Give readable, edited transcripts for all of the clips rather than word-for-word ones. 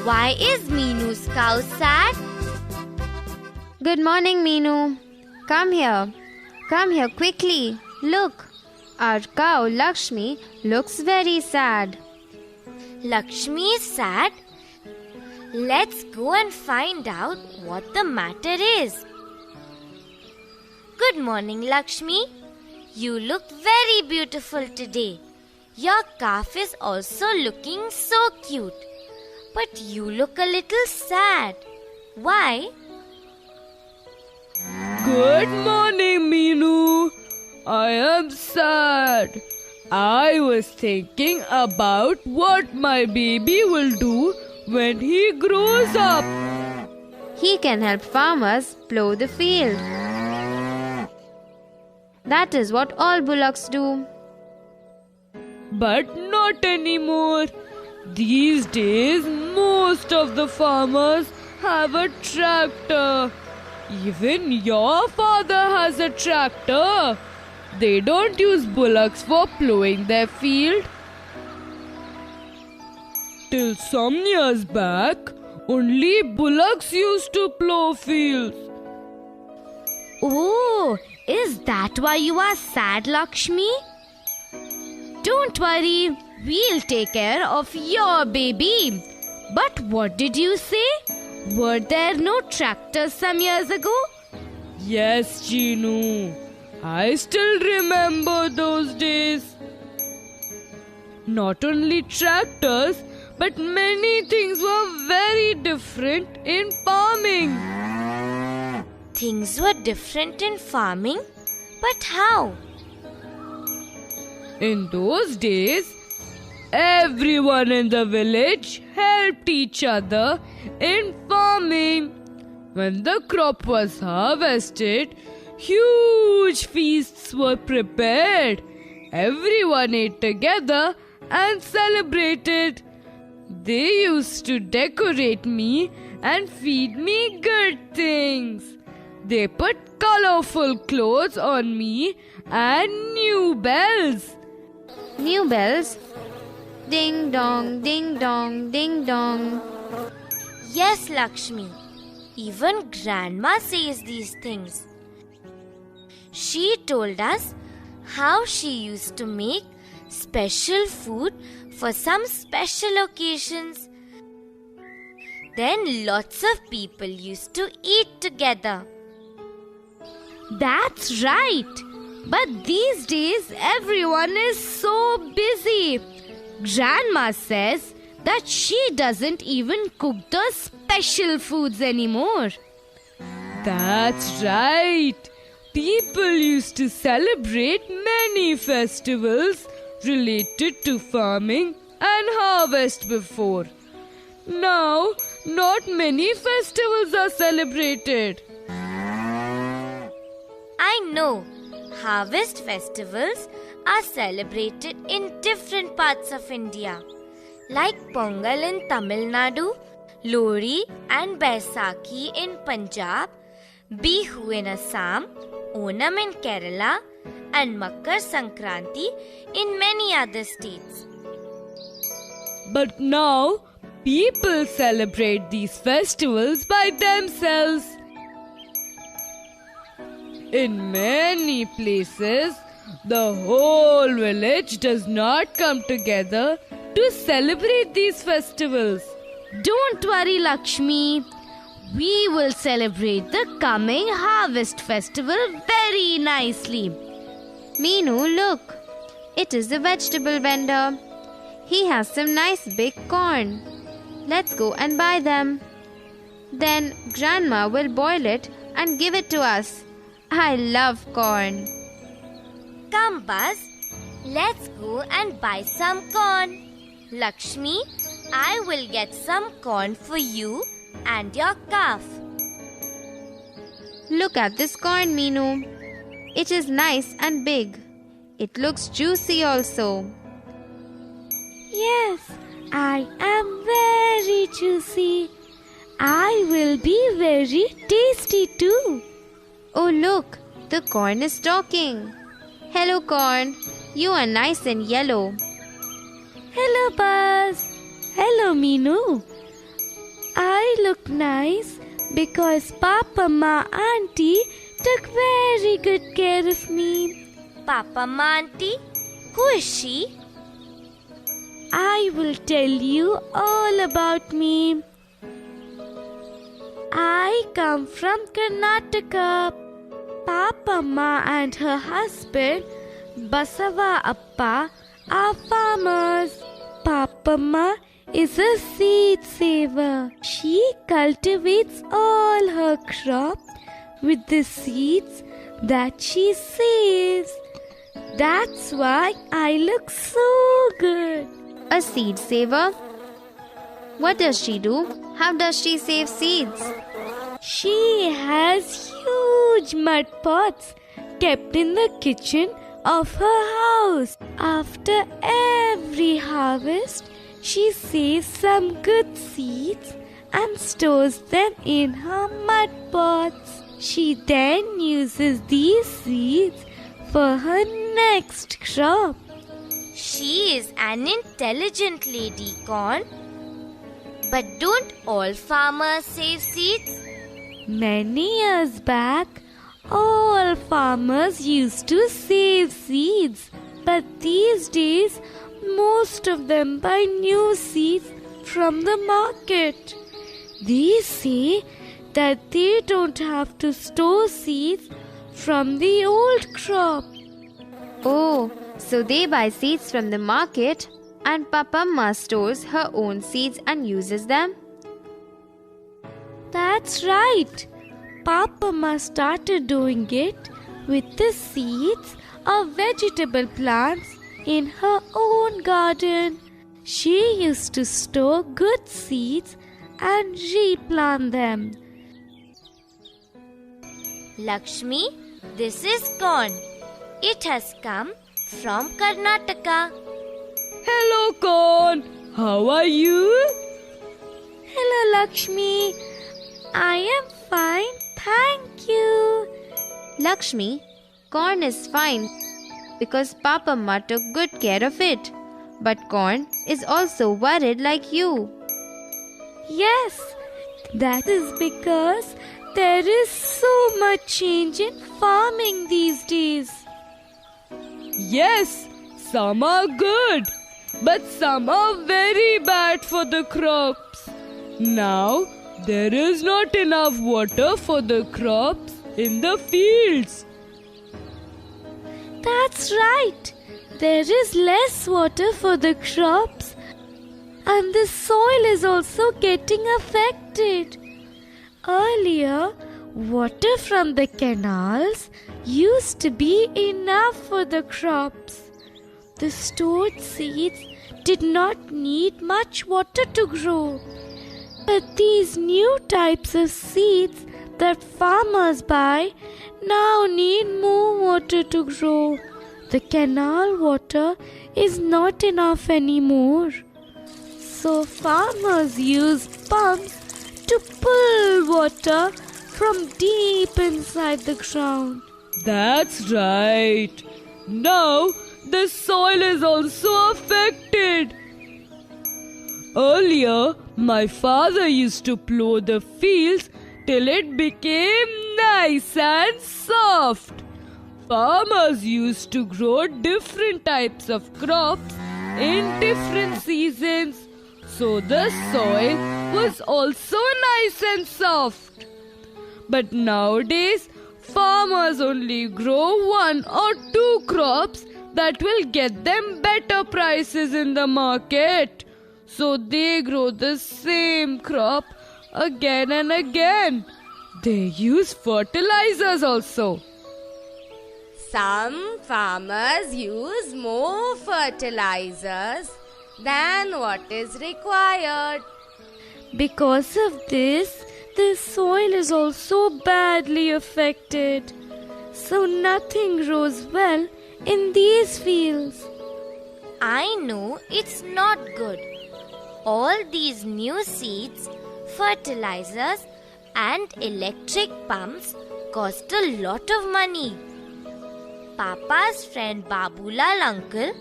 Why is Meenu's cow sad? Good morning, Meenu. Come here. Come here quickly. Look. Our cow Lakshmi looks very sad. Lakshmi is sad? Let's go and find out what the matter is. Good morning, Lakshmi. You look very beautiful today. Your calf is also looking so cute. But you look a little sad. Why? Good morning, Meenu. I am sad. I was thinking about what my baby will do when he grows up. He can help farmers plow the field. That is what all bullocks do. But not anymore. These days, most of the farmers have a tractor. Even your father has a tractor. They don't use bullocks for plowing their field. Till some years back, only bullocks used to plow fields. Oh, is that why you are sad, Lakshmi? Don't worry, we'll take care of your baby. But what did you say? Were there no tractors some years ago? Yes, Jeenu. I still remember those days. Not only tractors, but many things were very different in farming. Things were different in farming? But how? In those days, everyone in the village helped each other in farming. When the crop was harvested, huge feasts were prepared. Everyone ate together and celebrated. They used to decorate me and feed me good things. They put colorful clothes on me and new bells. New bells? Ding dong, ding dong, ding dong. Yes, Lakshmi. Even Grandma says these things. She told us how she used to make special food for some special occasions. Then lots of people used to eat together. That's right. But these days everyone is so busy. Grandma says that she doesn't even cook the special foods anymore. That's right. People used to celebrate many festivals related to farming and harvest before. Now, not many festivals are celebrated. I know. Harvest festivals are celebrated in different parts of India, like Pongal in Tamil Nadu, Lohri and Baisakhi in Punjab, Bihu in Assam, Onam in Kerala, and Makar Sankranti in many other states. But now, people celebrate these festivals by themselves. In many places, the whole village does not come together to celebrate these festivals. Don't worry, Lakshmi. We will celebrate the coming harvest festival very nicely. Meenu, look. It is the vegetable vendor. He has some nice big corn. Let's go and buy them. Then Grandma will boil it and give it to us. I love corn. Come, Buzz. Let's go and buy some corn. Lakshmi, I will get some corn for you and your calf. Look at this corn, Meenu. It is nice and big. It looks juicy also. Yes, I am very juicy. I will be very tasty too. Oh, look, the corn is talking. Hello, corn. You are nice and yellow. Hello, Buzz. Hello, Meenu. look nice because Papa, Ma, Auntie took very good care of me. Papa, Ma, Auntie? Who is she? I will tell you all about me. I come from Karnataka. Papa, Ma and her husband, Basava Appa, are farmers. Papa Ma is a seed saver. She cultivates all her crop with the seeds that she saves. That's why I look so good. A seed saver? What does she do? How does she save seeds? She has huge mud pots kept in the kitchen of her house. After every harvest, she saves some good seeds and stores them in her mud pots. She then uses these seeds for her next crop. She is an intelligent lady, Corn. But don't all farmers save seeds? Many years back, all farmers used to save seeds. But these days, most of them buy new seeds from the market. They say that they don't have to store seeds from the old crop. Oh, so they buy seeds from the market and Papa Ma stores her own seeds and uses them? That's right. Papa Ma started doing it with the seeds of vegetable plants in her own garden. She used to store good seeds and replant them. Lakshmi, this is corn. It has come from Karnataka. Hello, Corn. How are you? Hello, Lakshmi. I am fine, thank you. Lakshmi, corn is fine because Papa Ma took good care of it. But corn is also worried like you. Yes, that is because there is so much change in farming these days. Yes, some are good, but some are very bad for the crops. Now, there is not enough water for the crops in the fields. That's right. There is less water for the crops, and the soil is also getting affected. Earlier, water from the canals used to be enough for the crops. The stored seeds did not need much water to grow. But these new types of seeds that farmers buy now need more water to grow. The canal water is not enough anymore. So farmers use pumps to pull water from deep inside the ground. That's right. Now, the soil is also affected. Earlier, my father used to plow the fields till it became nice and soft. Farmers used to grow different types of crops in different seasons, so the soil was also nice and soft. But nowadays, farmers only grow 1 or 2 crops that will get them better prices in the market. So they grow the same crop again and again. They use fertilizers also. Some farmers use more fertilizers than what is required. Because of this, the soil is also badly affected. So nothing grows well in these fields. I know it's not good. All these new seeds, fertilizers, and electric pumps cost a lot of money. Papa's friend Babulal uncle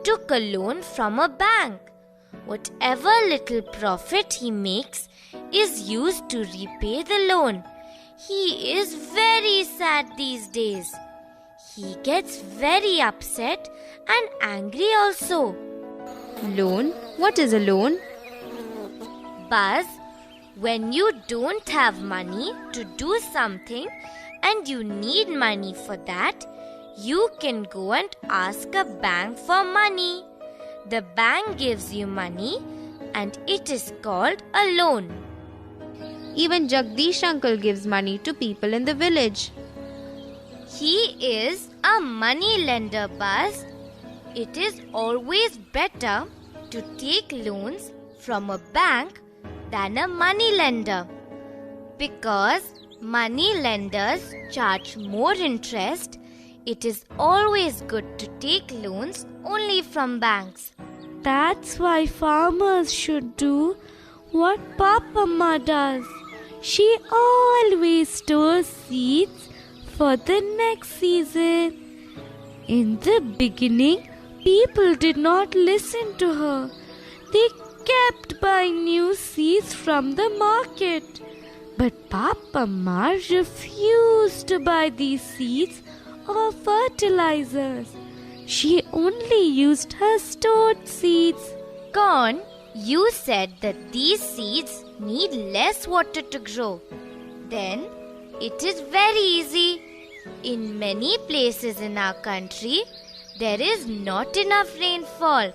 took a loan from a bank. Whatever little profit he makes, is used to repay the loan. He is very sad these days. He gets very upset and angry also. Loan? What is a loan? Buzz, when you don't have money to do something and you need money for that, you can go and ask a bank for money. The bank gives you money and it is called a loan. Even Jagdish uncle gives money to people in the village. He is a money lender, Buzz. It is always better to take loans from a bank than a money lender, because money lenders charge more interest. It is always good to take loans only from banks. That's why farmers should do what Papamma does. She always stores seeds for the next season. In the beginning, people did not listen to her. They kept buying new seeds from the market. But Papamma refused to buy these seeds or fertilizers. She only used her stored seeds. Corn, you said that these seeds need less water to grow. Then it is very easy. In many places in our country, there is not enough rainfall.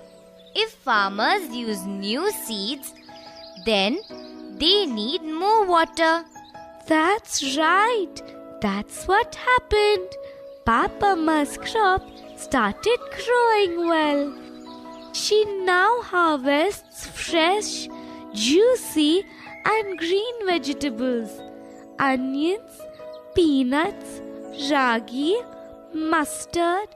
If farmers use new seeds, then they need more water. That's right. That's what happened. Papamma's crop started growing well. She now harvests fresh, juicy and green vegetables, onions, peanuts, ragi, mustard,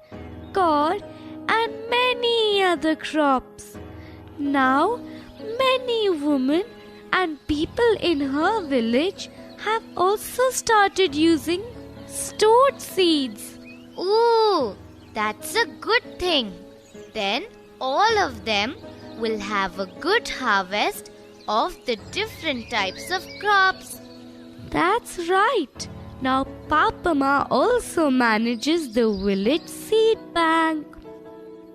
corn and many other crops. Now, many women and people in her village have also started using stored seeds. Ooh, that's a good thing. Then all of them will have a good harvest of the different types of crops. That's right. Now Papamma also manages the village seed bank.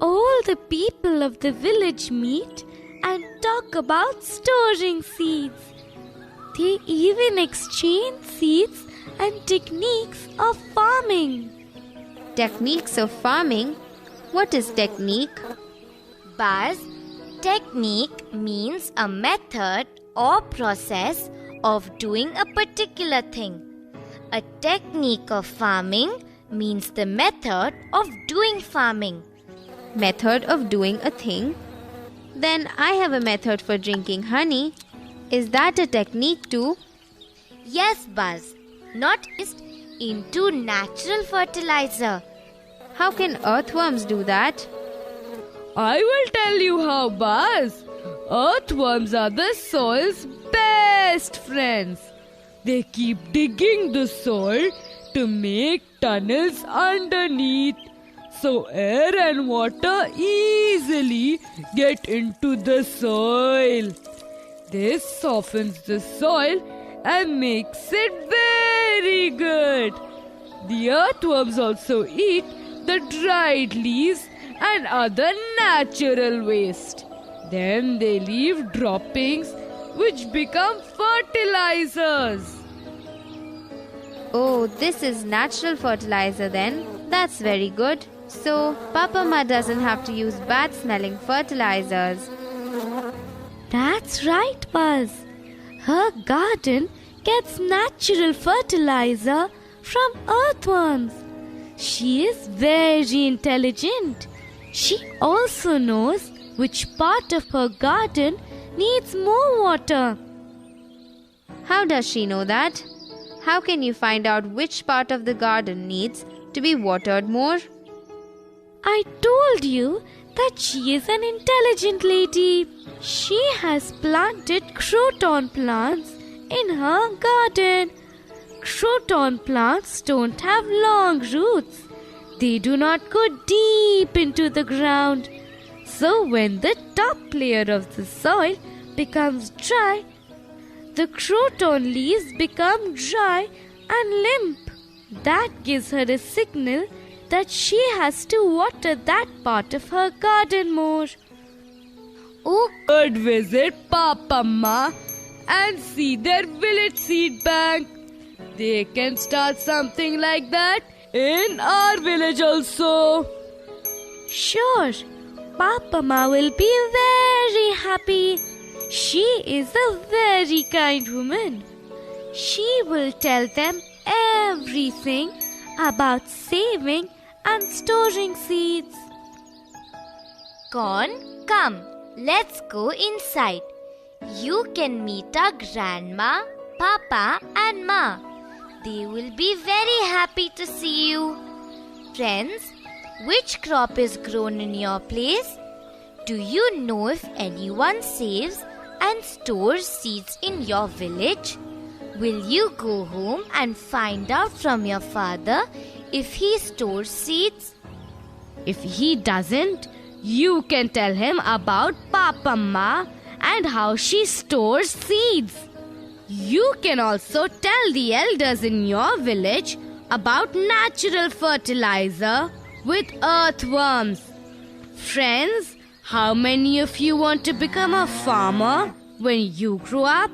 All the people of the village meet and talk about storing seeds. They even exchange seeds and techniques of farming. Techniques of farming? What is technique? Buzz, technique means a method or process of doing a particular thing. A technique of farming means the method of doing farming. Method of doing a thing? Then I have a method for drinking honey. Is that a technique too? Yes, Buzz, not just into natural fertilizer. How can earthworms do that? I will tell you how, Buzz. Earthworms are the soil's best friends. They keep digging the soil to make tunnels underneath, so air and water easily get into the soil. This softens the soil and makes it very good. The earthworms also eat the dried leaves and other natural waste. Then they leave droppings which become fertilizers. Oh, this is natural fertilizer then. That's very good. So, Papamma doesn't have to use bad smelling fertilizers. That's right, Buzz. Her garden gets natural fertilizer from earthworms. She is very intelligent. She also knows which part of her garden needs more water. How does she know that? How can you find out which part of the garden needs to be watered more? I told you that she is an intelligent lady. She has planted croton plants in her garden. Croton plants don't have long roots. They do not go deep into the ground. So when the top layer of the soil becomes dry, the croton leaves become dry and limp. That gives her a signal that she has to water that part of her garden more. Oh, Could visit Papamma and see their village seed bank. They can start something like that in our village also. sure. Papamma will be very happy. She is a very kind woman. She will tell them everything about saving and storing seeds. Corn, come, let's go inside. You can meet our grandma, Papa and Ma. They will be very happy to see you. Friends, which crop is grown in your place? Do you know if anyone saves and stores seeds in your village? Will you go home and find out from your father if he stores seeds? If he doesn't, you can tell him about Papamma and how she stores seeds. You can also tell the elders in your village about natural fertilizer with earthworms. Friends, how many of you want to become a farmer when you grow up?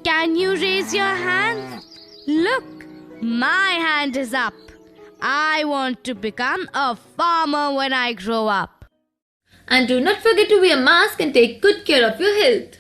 Can you raise your hand? Look, my hand is up. I want to become a farmer when I grow up. And do not forget to wear a mask and take good care of your health.